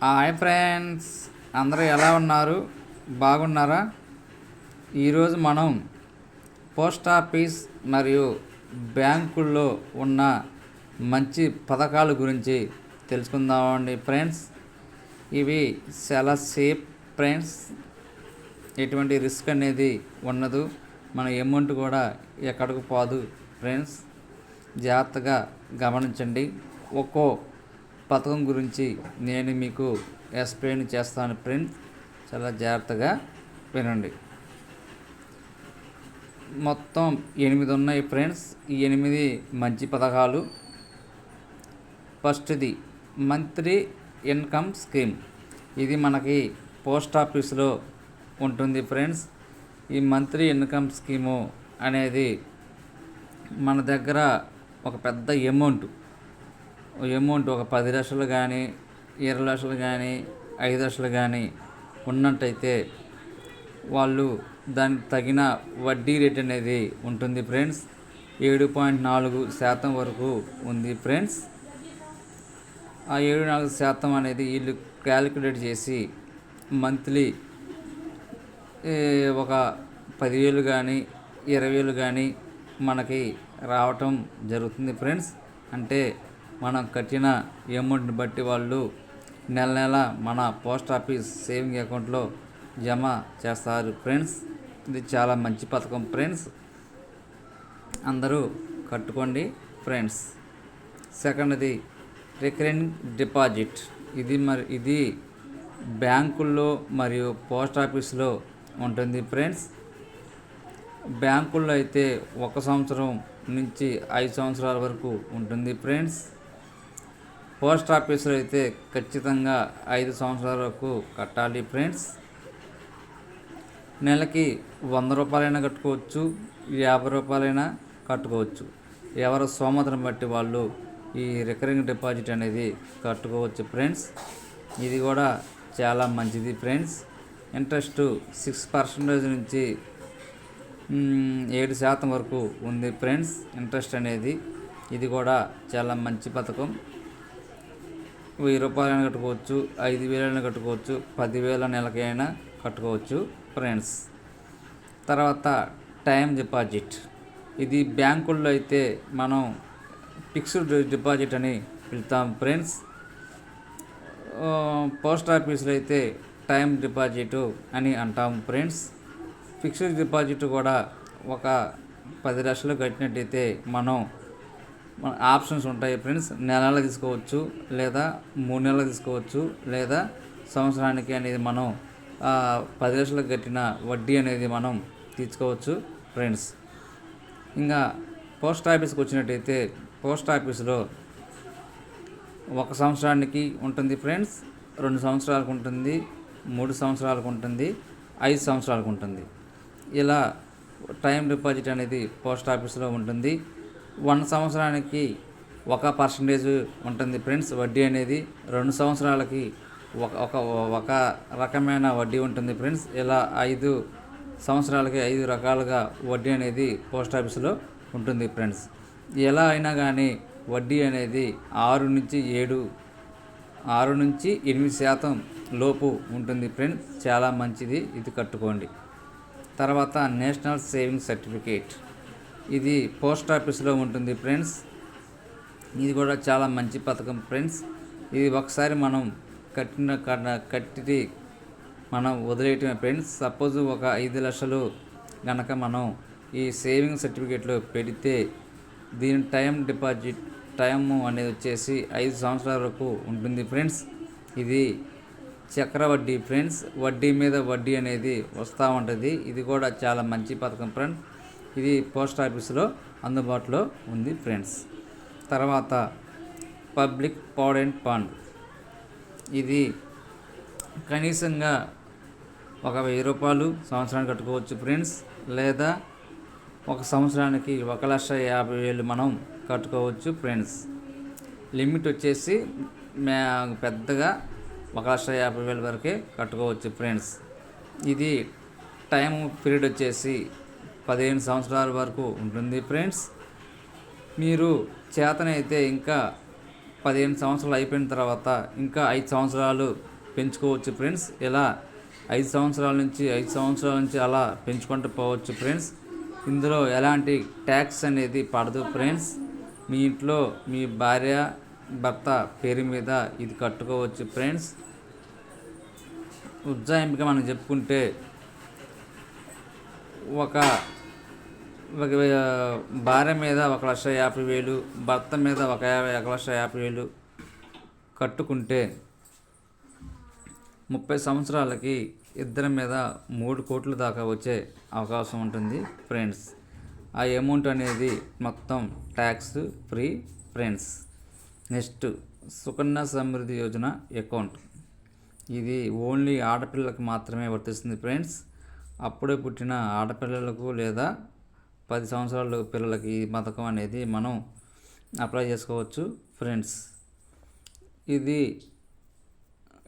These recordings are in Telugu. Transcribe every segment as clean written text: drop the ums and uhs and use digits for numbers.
హాయ్ ఫ్రెండ్స్, అందరూ ఎలా ఉన్నారు? బాగున్నారా? ఈరోజు మనం పోస్ట్ ఆఫీస్ మరియు బ్యాంకుల్లో ఉన్న మంచి పథకాల గురించి తెలుసుకుందామండి ఫ్రెండ్స్. ఇవి చాలా సేఫ్ ఫ్రెండ్స్, ఎటువంటి రిస్క్ అనేది ఉండదు. మన అమౌంట్ కూడా ఎక్కడికి పోదు ఫ్రెండ్స్. జాగ్రత్తగా గమనించండి. ఒక్కో పథకం గురించి నేను మీకు ఎక్స్ప్లెయిన్ చేస్తాను ఫ్రెండ్స్, చాలా జాగ్రత్తగా వినండి. మొత్తం 8 ఉన్నాయి ఫ్రెండ్స్. ఈ 8 మంచి పథకాలు. ఫస్ట్ది మంత్లీ ఇన్కమ్ స్కీమ్. ఇది మనకి పోస్ట్ ఆఫీస్లో ఉంటుంది ఫ్రెండ్స్. ఈ మంత్లీ ఇన్కమ్ స్కీము అనేది మన దగ్గర ఒక పెద్ద అమౌంట్ ఒక 10 లక్షలు కానీ 20 లక్షలు కానీ 5 లక్షలు కానీ ఉన్నట్టయితే వాళ్ళు దానికి తగిన వడ్డీ రేట్ అనేది ఉంటుంది ఫ్రెండ్స్. 7.4% వరకు ఉంది ఫ్రెండ్స్. ఆ 7.4% అనేది వీళ్ళు క్యాలిక్యులేట్ చేసి మంత్లీ ఒక 10,000 కానీ 20,000 కానీ మనకి రావటం జరుగుతుంది ఫ్రెండ్స్. అంటే మనం కట్టిన అమౌంట్ని బట్టి వాళ్ళు నెల నెల మన పోస్ట్ ఆఫీస్ సేవింగ్ అకౌంట్లో జమ చేస్తారు ఫ్రెండ్స్. ఇది చాలా మంచి పథకం ఫ్రెండ్స్, అందరూ కట్టుకోండి ఫ్రెండ్స్. సెకండ్ది రికరింగ్ డిపాజిట్. ఇది బ్యాంకుల్లో మరియు పోస్ట్ ఆఫీస్లో ఉంటుంది ఫ్రెండ్స్. బ్యాంకుల్లో అయితే 1 సంవత్సరం నుంచి 5 సంవత్సరాల వరకు ఉంటుంది ఫ్రెండ్స్. పోస్ట్ ఆఫీస్లో అయితే ఖచ్చితంగా 5 సంవత్సరాల వరకు కట్టాలి ఫ్రెండ్స్. నెలకి 100 రూపాయలైనా కట్టుకోవచ్చు, 50 రూపాయలైనా కట్టుకోవచ్చు. ఎవరి స్తోమతను బట్టి వాళ్ళు ఈ రికరింగ్ డిపాజిట్ అనేది కట్టుకోవచ్చు ఫ్రెండ్స్. ఇది కూడా చాలా మంచిది ఫ్రెండ్స్. ఇంట్రెస్ట్ 6% నుంచి 7% వరకు ఉంది ఫ్రెండ్స్ ఇంట్రెస్ట్ అనేది. ఇది కూడా చాలా మంచి పథకం. 1000 రూపాయలైనా కట్టుకోవచ్చు, 5,000 కట్టుకోవచ్చు, 10,000 నెలకైనా కట్టుకోవచ్చు ఫ్రెండ్స్. తర్వాత టైం డిపాజిట్. ఇది బ్యాంకుల్లో అయితే మనం ఫిక్స్డ్ డిపాజిట్ అని పిలుస్తాం ఫ్రెండ్స్. పోస్ట్ ఆఫీస్లో అయితే టైం డిపాజిట్ అని అంటాం ఫ్రెండ్స్. ఫిక్స్డ్ డిపాజిట్ కూడా ఒక 10 లక్షలు కట్టినట్టయితే మన ఆప్షన్స్ ఉంటాయి ఫ్రెండ్స్. నెలలు తీసుకోవచ్చు, లేదా 3 నెలలు తీసుకోవచ్చు, లేదా సంవత్సరానికి అనేది మనం 10 లక్షలకు కట్టిన వడ్డీ అనేది మనం తీసుకోవచ్చు ఫ్రెండ్స్. ఇంకా పోస్ట్ ఆఫీస్కి వచ్చినట్టయితే పోస్ట్ ఆఫీస్లో 1 సంవత్సరానికి ఉంటుంది ఫ్రెండ్స్, 2 సంవత్సరాలకు ఉంటుంది, 3 సంవత్సరాలకు ఉంటుంది, 5 సంవత్సరాలకు ఉంటుంది. ఇలా టైం డిపాజిట్ అనేది పోస్ట్ ఆఫీస్లో ఉంటుంది. 1 సంవత్సరానికి 1% ఉంటుంది ఫ్రెండ్స్ వడ్డీ అనేది. 2 సంవత్సరాలకి ఒక రకమైన వడ్డీ ఉంటుంది ఫ్రెండ్స్. ఇలా 5 సంవత్సరాలకి 5 రకాలుగా వడ్డీ అనేది పోస్ట్ ఆఫీస్లో ఉంటుంది ఫ్రెండ్స్. ఎలా అయినా కానీ వడ్డీ అనేది 6 నుంచి 8% లోపు ఉంటుంది ఫ్రెండ్స్. చాలా మంచిది, ఇది కట్టుకోండి. తర్వాత నేషనల్ సేవింగ్ సర్టిఫికేట్. ఇది పోస్ట్ ఆఫీస్లో ఉంటుంది ఫ్రెండ్స్. ఇది కూడా చాలా మంచి పథకం ఫ్రెండ్స్. ఇది ఒకసారి మనం కట్టి మనం వదిలేయటమే ఫ్రెండ్స్. సపోజ్ ఒక 5 లక్షలు కనుక మనం ఈ సేవింగ్ సర్టిఫికేట్లో పెడితే దీని టైం అనేది వచ్చేసి 5 సంవత్సరాల వరకు ఉంటుంది ఫ్రెండ్స్. ఇది చక్రవడ్డీ ఫ్రెండ్స్. వడ్డీ మీద వడ్డీ అనేది వస్తూ ఉంటుంది. ఇది కూడా చాలా మంచి పథకం ఫ్రెండ్స్. ఇది పోస్ట్ ఆఫీస్లో అందుబాటులో ఉంది ఫ్రెండ్స్. తర్వాత పబ్లిక్ ప్రావిడెంట్ ఫండ్. ఇది కనీసంగా ఒక 1000 రూపాయలు సంవత్సరానికి కట్టుకోవచ్చు ఫ్రెండ్స్, లేదా ఒక సంవత్సరానికి 1,50,000 మనం కట్టుకోవచ్చు ఫ్రెండ్స్. లిమిట్ వచ్చేసి పెద్దగా 1,50,000 వరకే కట్టుకోవచ్చు ఫ్రెండ్స్. ఇది టైం పీరియడ్ వచ్చేసి 15 సంవత్సరాల వరకు ఉంటుంది ఫ్రెండ్స్. మీరు చేతనైతే ఇంకా 15 సంవత్సరాలు అయిపోయిన తర్వాత ఇంకా 5 సంవత్సరాలు పెంచుకోవచ్చు ఫ్రెండ్స్. ఇలా 5 సంవత్సరాల నుంచి అలా పెంచుకుంటూ పోవచ్చు ఫ్రెండ్స్. ఇందులో ఎలాంటి ట్యాక్స్ అనేది పడదు ఫ్రెండ్స్. మీ ఇంట్లో మీ భార్య భర్త పేరు మీద ఇది కట్టుకోవచ్చు ఫ్రెండ్స్. ఉజ్జాయింపుగా మనం చెప్పుకుంటే ఒక భార్య మీద 1,50,000, భర్త మీద 1,50,000 కట్టుకుంటే 30 సంవత్సరాలకి ఇద్దరి మీద 3 కోట్ల దాకా వచ్చే అవకాశం ఉంటుంది ఫ్రెండ్స్. ఆ అమౌంట్ అనేది మొత్తం tax free friends. Next, Sukanya Samriddhi Yojana account. ఇది ఓన్లీ ఆడపిల్లలకు మాత్రమే వర్తిస్తుంది ఫ్రెండ్స్. అప్పుడే పుట్టిన ఆడపిల్లలకు లేదా 10 సంవత్సరాల పిల్లలకి ఈ పథకం అనేది మనం అప్లై చేసుకోవచ్చు ఫ్రెండ్స్.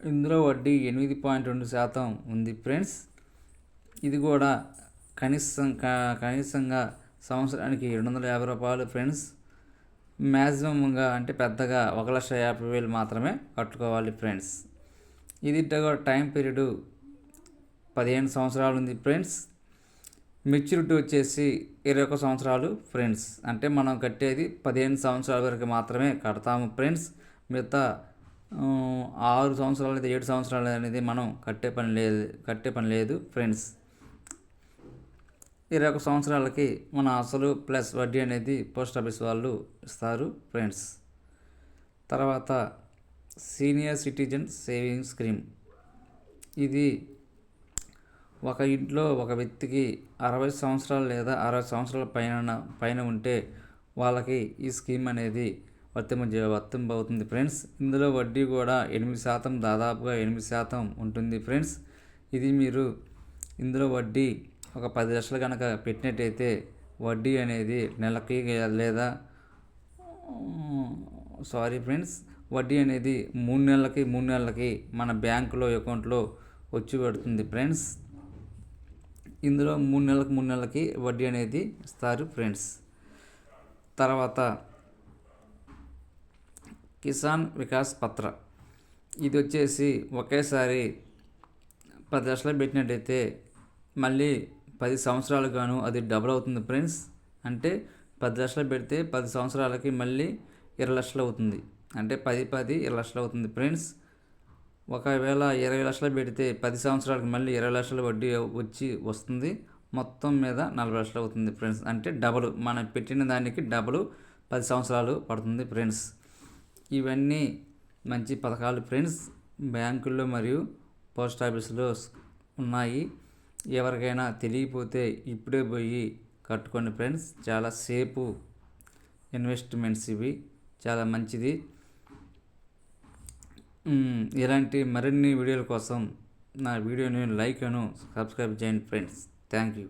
ఇందులో వడ్డీ 8.2% ఉంది ఫ్రెండ్స్. ఇది కూడా కనీసంగా సంవత్సరానికి 750 రూపాయలు ఫ్రెండ్స్. మ్యాక్సిమంగా అంటే పెద్దగా 1,50,000 మాత్రమే కట్టుకోవాలి ఫ్రెండ్స్. ఇది టైం పీరియడ్ 15 సంవత్సరాలు ఉంది ఫ్రెండ్స్. మెచ్యూరిటీ వచ్చేసి 21 సంవత్సరాలు ఫ్రెండ్స్. అంటే మనం కట్టేది 15 సంవత్సరాల వరకు మాత్రమే కడతాము ఫ్రెండ్స్. మిగతా 6 సంవత్సరాలు లేదా 7 సంవత్సరాలు అనేది మనం కట్టే పని లేదు ఫ్రెండ్స్. 21 సంవత్సరాలకి మన అసలు ప్లస్ వడ్డీ అనేది పోస్ట్ ఆఫీస్ వాళ్ళు ఇస్తారు ఫ్రెండ్స్. తర్వాత సీనియర్ సిటిజన్ సేవింగ్స్ స్కీమ్. ఇది ఒక ఇంట్లో ఒక వ్యక్తికి 60 సంవత్సరాలు లేదా 60 సంవత్సరాల పైన ఉంటే వాళ్ళకి ఈ స్కీమ్ అనేది వర్తింపవుతుంది ఫ్రెండ్స్. ఇందులో వడ్డీ కూడా 8%, దాదాపుగా 8% ఉంటుంది ఫ్రెండ్స్. ఇది మీరు ఇందులో వడ్డీ ఒక 10 లక్షలు కనుక పెట్టినట్టయితే వడ్డీ అనేది నెలకి లేదా వడ్డీ అనేది 3 నెలలకి మన బ్యాంకులో అకౌంట్లో వచ్చి పడుతుంది ఫ్రెండ్స్. ఇందులో 3 నెలలకి వడ్డీ అనేది ఇస్తారు ఫ్రెండ్స్. తర్వాత కిసాన్ వికాస్ పత్ర. ఇది వచ్చేసి ఒకేసారి 10 లక్షలు పెట్టినట్టయితే మళ్ళీ 10 సంవత్సరాలు గాను అది డబుల్ అవుతుంది ఫ్రెండ్స్. అంటే 10 లక్షలు పెడితే 10 సంవత్సరాలకి మళ్ళీ 20 లక్షలు అవుతుంది. అంటే 10, 20 లక్షలు అవుతుంది ఫ్రెండ్స్. ఒకవేళ 20 లక్షలు పెడితే 10 సంవత్సరాలకు మళ్ళీ 20 లక్షల వడ్డీ వస్తుంది. మొత్తం మీద 40 లక్షలు అవుతుంది ఫ్రెండ్స్. అంటే డబుల్, మనం పెట్టిన దానికి డబుల్ 10 సంవత్సరాలు పడుతుంది ఫ్రెండ్స్. ఇవన్నీ మంచి పథకాలు ఫ్రెండ్స్. బ్యాంకుల్లో మరియు పోస్ట్ ఆఫీసులో ఉన్నాయి. ఎవరికైనా తెలియకపోతే ఇప్పుడే పోయి కట్టుకోండి ఫ్రెండ్స్. చాలా సేఫ్ ఇన్వెస్ట్మెంట్స్ ఇవి, చాలా మంచిది. ఇలాంటి మరిన్ని వీడియోల కోసం నా వీడియోని లైక్ సబ్స్క్రైబ్ చేయండి ఫ్రెండ్స్. Thank you.